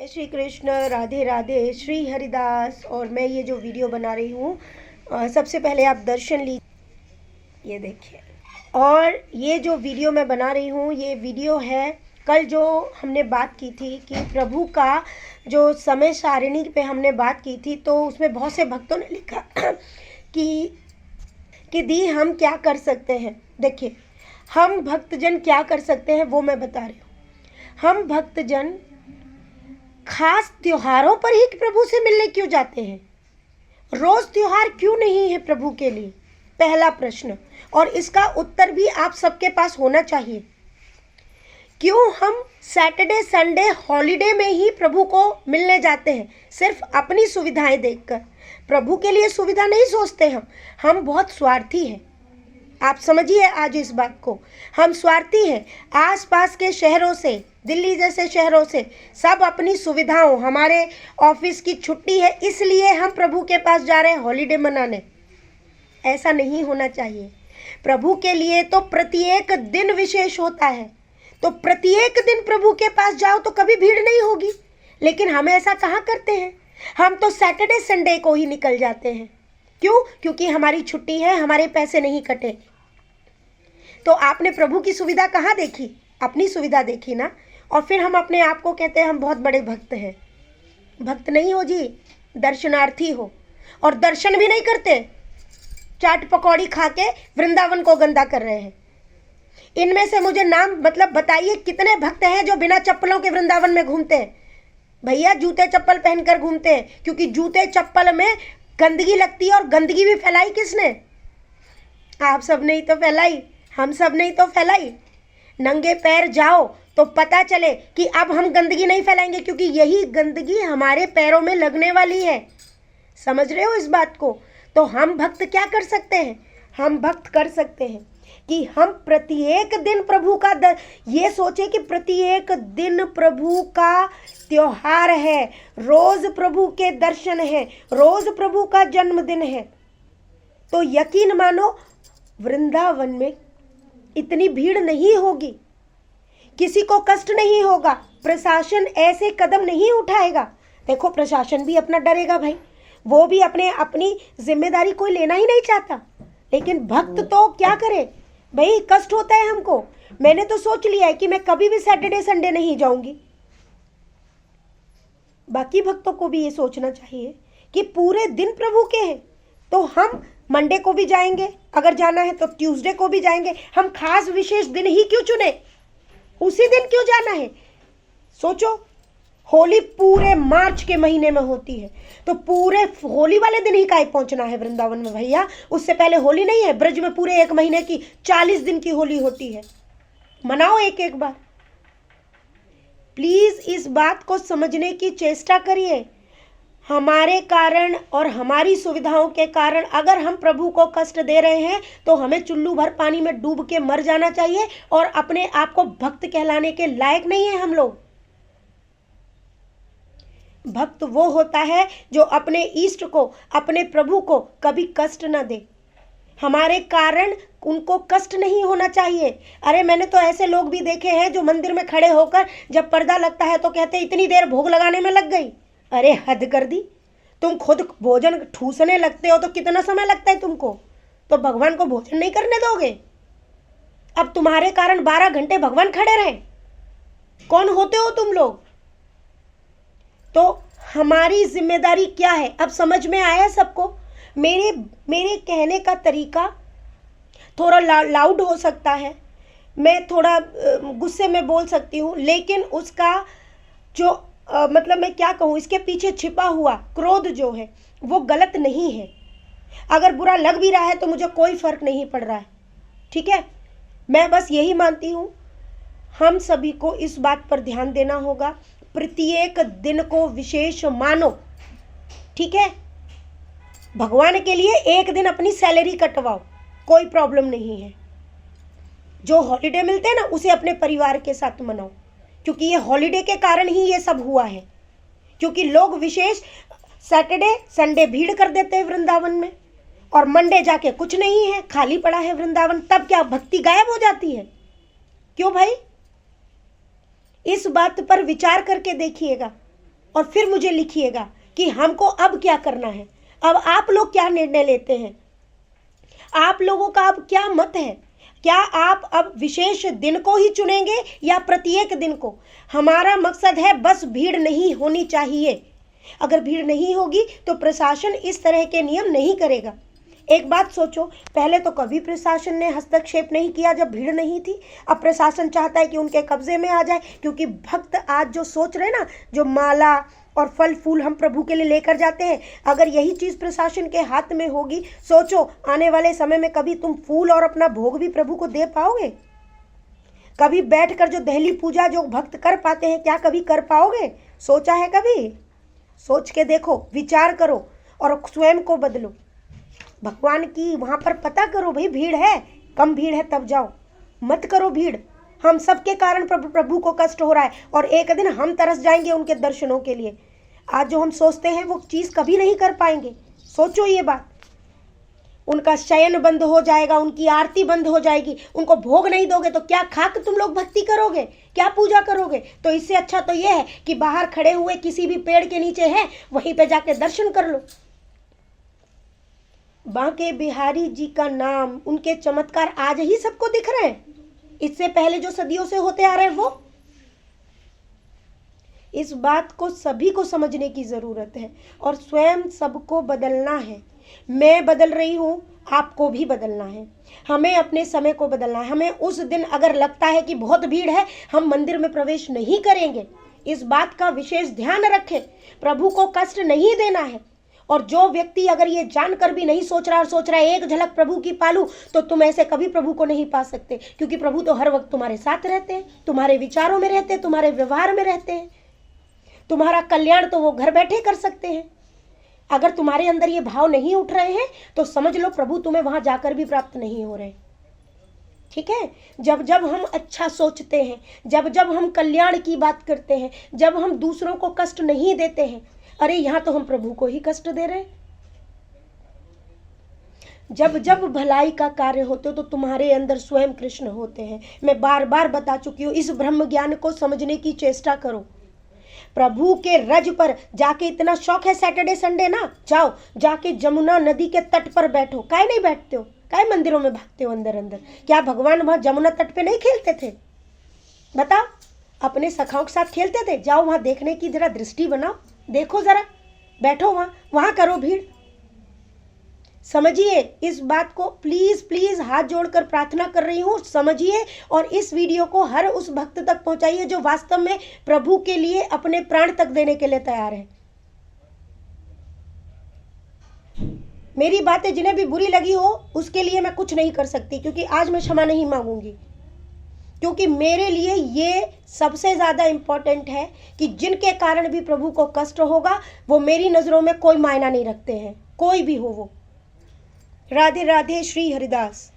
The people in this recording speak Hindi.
जय श्री कृष्ण, राधे राधे, श्री हरिदास। और मैं ये जो वीडियो बना रही हूँ, सबसे पहले आप दर्शन लीजिए, ये देखिए। और ये जो वीडियो मैं बना रही हूँ, ये वीडियो है कल जो हमने बात की थी कि प्रभु का जो समय सारिणी पे हमने बात की थी, तो उसमें बहुत से भक्तों ने लिखा कि दी हम क्या कर सकते हैं। देखिए, हम भक्तजन क्या कर सकते हैं वो मैं बता रही हूँ। हम भक्तजन खास त्योहारों पर ही प्रभु से मिलने क्यों जाते हैं? रोज त्योहार क्यों नहीं है प्रभु के लिए? पहला प्रश्न, और इसका उत्तर भी आप सबके पास होना चाहिए। क्यों हम सैटरडे संडे हॉलिडे में ही प्रभु को मिलने जाते हैं? सिर्फ अपनी सुविधाएं देखकर। प्रभु के लिए सुविधा नहीं सोचते हम बहुत स्वार्थी हैं। आप समझिए आज इस बात को, हम स्वार्थी हैं। आसपास के शहरों से, दिल्ली जैसे शहरों से सब अपनी सुविधाओं, हमारे ऑफिस की छुट्टी है इसलिए हम प्रभु के पास जा रहे हैं हॉलिडे मनाने। ऐसा नहीं होना चाहिए। प्रभु के लिए तो प्रत्येक दिन विशेष होता है, तो प्रत्येक दिन प्रभु के पास जाओ तो कभी भीड़ नहीं होगी। लेकिन हम ऐसा कहाँ करते हैं? हम तो सैटरडे संडे को ही निकल जाते हैं। क्यों? क्योंकि हमारी छुट्टी है, हमारे पैसे नहीं कटे। तो आपने प्रभु की सुविधा कहाँ देखी? अपनी सुविधा देखी ना। और फिर हम अपने आप को कहते हैं हम बहुत बड़े भक्त हैं। भक्त नहीं हो जी, दर्शनार्थी हो। और दर्शन भी नहीं करते, चाट पकौड़ी खा के वृंदावन को गंदा कर रहे हैं। इनमें से मुझे नाम बताइए, कितने भक्त हैं जो बिना चप्पलों के वृंदावन में घूमते हैं? भैया जूते चप्पल पहनकर घूमते हैं, क्योंकि जूते चप्पल में गंदगी लगती है। और गंदगी भी फैलाई किसने? आप सब ने ही तो फैलाई, हम सब ने ही तो फैलाई। नंगे पैर जाओ तो पता चले कि अब हम गंदगी नहीं फैलाएंगे, क्योंकि यही गंदगी हमारे पैरों में लगने वाली है। समझ रहे हो इस बात को? तो हम भक्त क्या कर सकते हैं? हम भक्त कर सकते हैं कि हम प्रत्येक दिन प्रभु का ये सोचे कि प्रत्येक दिन प्रभु का त्योहार है, रोज प्रभु के दर्शन है, रोज प्रभु का जन्मदिन है। तो यकीन मानो वृंदावन में इतनी भीड़ नहीं होगी, किसी को कष्ट नहीं होगा, प्रशासन ऐसे कदम नहीं उठाएगा। देखो, प्रशासन भी अपना डरेगा भाई, वो भी अपनी जिम्मेदारी कोई लेना ही नहीं चाहता। लेकिन भक्त तो क्या करे भाई, कष्ट होता है हमको। मैंने तो सोच लिया है कि मैं कभी भी सैटरडे संडे नहीं जाऊंगी। बाकी भक्तों को भी ये सोचना चाहिए कि पूरे दिन प्रभु के हैं, तो हम मंडे को भी जाएंगे, अगर जाना है तो ट्यूसडे को भी जाएंगे। हम खास विशेष दिन ही क्यों चुने? उसी दिन क्यों जाना है? सोचो, होली पूरे मार्च के महीने में होती है, तो पूरे होली वाले दिन ही काहे पहुंचना है वृंदावन में भैया? उससे पहले होली नहीं है? ब्रज में पूरे एक महीने की 40 दिन की होली होती है। मनाओ एक एक बार। प्लीज इस बात को समझने की चेष्टा करिए। हमारे कारण और हमारी सुविधाओं के कारण अगर हम प्रभु को कष्ट दे रहे हैं तो हमें चुल्लू भर पानी में डूब के मर जाना चाहिए, और अपने आप को भक्त कहलाने के लायक नहीं है हम लोग। भक्त वो होता है जो अपने इष्ट को, अपने प्रभु को कभी कष्ट न दे। हमारे कारण उनको कष्ट नहीं होना चाहिए। अरे मैंने तो ऐसे लोग भी देखे हैं जो मंदिर में खड़े होकर जब पर्दा लगता है तो कहते इतनी देर भोग लगाने में लग गई। अरे हद कर दी। तुम खुद भोजन ठूसने लगते हो तो कितना समय लगता है तुमको, तो भगवान को भोजन नहीं करने दोगे? अब तुम्हारे कारण 12 घंटे भगवान खड़े रहे, कौन होते हो तुम लोग? तो हमारी जिम्मेदारी क्या है? अब समझ में आया सबको? मेरे कहने का तरीका थोड़ा लाउड हो सकता है, मैं थोड़ा गुस्से में बोल सकती हूँ, लेकिन उसका जो मैं क्या कहूँ, इसके पीछे छिपा हुआ क्रोध जो है वो गलत नहीं है। अगर बुरा लग भी रहा है तो मुझे कोई फर्क नहीं पड़ रहा है, ठीक है? मैं बस यही मानती हूँ, हम सभी को इस बात पर ध्यान देना होगा। प्रत्येक दिन को विशेष मानो, ठीक है? भगवान के लिए एक दिन अपनी सैलरी कटवाओ, कोई प्रॉब्लम नहीं है। जो हॉलिडे मिलते हैं ना, उसे अपने परिवार के साथ मनाओ, क्योंकि ये हॉलिडे के कारण ही ये सब हुआ है। क्योंकि लोग विशेष सैटरडे संडे भीड़ कर देते हैं वृंदावन में, और मंडे जाके कुछ नहीं है, खाली पड़ा है वृंदावन। तब क्या भक्ति गायब हो जाती है? क्यों भाई? इस बात पर विचार करके देखिएगा। और फिर मुझे लिखिएगा कि हमको अब क्या करना है। अब आप लोग क्या निर्णय लेते हैं, आप लोगों का अब क्या मत है। क्या आप अब विशेष दिन को ही चुनेंगे या प्रत्येक दिन को। हमारा मकसद है बस भीड़ नहीं होनी चाहिए। अगर भीड़ नहीं होगी तो प्रशासन इस तरह के नियम नहीं करेगा। एक बात सोचो, पहले तो कभी प्रशासन ने हस्तक्षेप नहीं किया जब भीड़ नहीं थी। अब प्रशासन चाहता है कि उनके कब्जे में आ जाए, क्योंकि भक्त आज जो सोच रहे ना, जो माला और फल फूल हम प्रभु के लिए लेकर जाते हैं, अगर यही चीज़ प्रशासन के हाथ में होगी, सोचो आने वाले समय में कभी तुम फूल और अपना भोग भी प्रभु को दे पाओगे। कभी बैठकर जो दहली पूजा जो भक्त कर पाते हैं, क्या कभी कर पाओगे। सोचा है कभी। सोच के देखो, विचार करो और स्वयं को बदलो। भगवान की वहाँ पर पता करो, भाई भीड़ है, कम भीड़ है तब जाओ, मत करो भीड़। हम सबके कारण प्रभु को कष्ट हो रहा है और एक दिन हम तरस जाएंगे उनके दर्शनों के लिए। आज जो हम सोचते हैं वो चीज़ कभी नहीं कर पाएंगे। सोचो ये बात। उनका शयन बंद हो जाएगा, उनकी आरती बंद हो जाएगी, उनको भोग नहीं दोगे तो क्या खा के तुम लोग भक्ति करोगे, क्या पूजा करोगे। तो इससे अच्छा तो ये है कि बाहर खड़े हुए किसी भी पेड़ के नीचे है, वहीं पे जाके दर्शन कर लो। बांके बिहारी जी का नाम, उनके चमत्कार आज ही सबको दिख रहे हैं, इससे पहले जो सदियों से होते आ रहे हैं वो। इस बात को सभी को समझने की जरूरत है और स्वयं सबको बदलना है। मैं बदल रही हूँ, आपको भी बदलना है। हमें अपने समय को बदलना है। हमें उस दिन अगर लगता है कि बहुत भीड़ है, हम मंदिर में प्रवेश नहीं करेंगे। इस बात का विशेष ध्यान रखें। प्रभु को कष्ट नहीं देना है। और जो व्यक्ति अगर ये जानकर भी नहीं सोच रहा और सोच रहा है एक झलक प्रभु की पालूं, तो तुम ऐसे कभी प्रभु को नहीं पा सकते, क्योंकि प्रभु तो हर वक्त तुम्हारे साथ रहते हैं, तुम्हारे विचारों में रहते हैं, तुम्हारे व्यवहार में रहते हैं। तुम्हारा कल्याण तो वो घर बैठे कर सकते हैं। अगर तुम्हारे अंदर ये भाव नहीं उठ रहे हैं तो समझ लो प्रभु तुम्हें वहां जाकर भी प्राप्त नहीं हो रहे। ठीक है। जब जब हम अच्छा सोचते हैं, जब जब हम कल्याण की बात करते हैं, जब हम दूसरों को कष्ट नहीं देते हैं, अरे यहां तो हम प्रभु को ही कष्ट दे रहे हैं। जब जब भलाई का कार्य होते तो तुम्हारे अंदर स्वयं कृष्ण होते हैं। मैं बार बार बता चुकी हूँ, इस ब्रह्म ज्ञान को समझने की चेष्टा करो। प्रभु के रज पर जाके, इतना शौक है सैटरडे संडे ना, जाओ जाके जमुना नदी के तट पर बैठो। काहे नहीं बैठते हो, काहे मंदिरों में भागते हो अंदर अंदर। क्या भगवान वहां जमुना तट पे नहीं खेलते थे, बताओ। अपने सखाओं के साथ खेलते थे। जाओ वहां देखने की जरा दृष्टि बनाओ, देखो जरा, बैठो वहां करो भीड़। समझिए इस बात को, प्लीज प्लीज हाथ जोड़कर प्रार्थना कर रही हूँ, समझिए। और इस वीडियो को हर उस भक्त तक पहुंचाइए जो वास्तव में प्रभु के लिए अपने प्राण तक देने के लिए तैयार है। मेरी बातें जिन्हें भी बुरी लगी हो उसके लिए मैं कुछ नहीं कर सकती, क्योंकि आज मैं क्षमा नहीं मांगूंगी। क्योंकि मेरे लिए ये सबसे ज़्यादा इम्पोर्टेंट है कि जिनके कारण भी प्रभु को कष्ट होगा वो मेरी नज़रों में कोई मायना नहीं रखते हैं, कोई भी हो वो। राधे राधे। श्री हरिदास।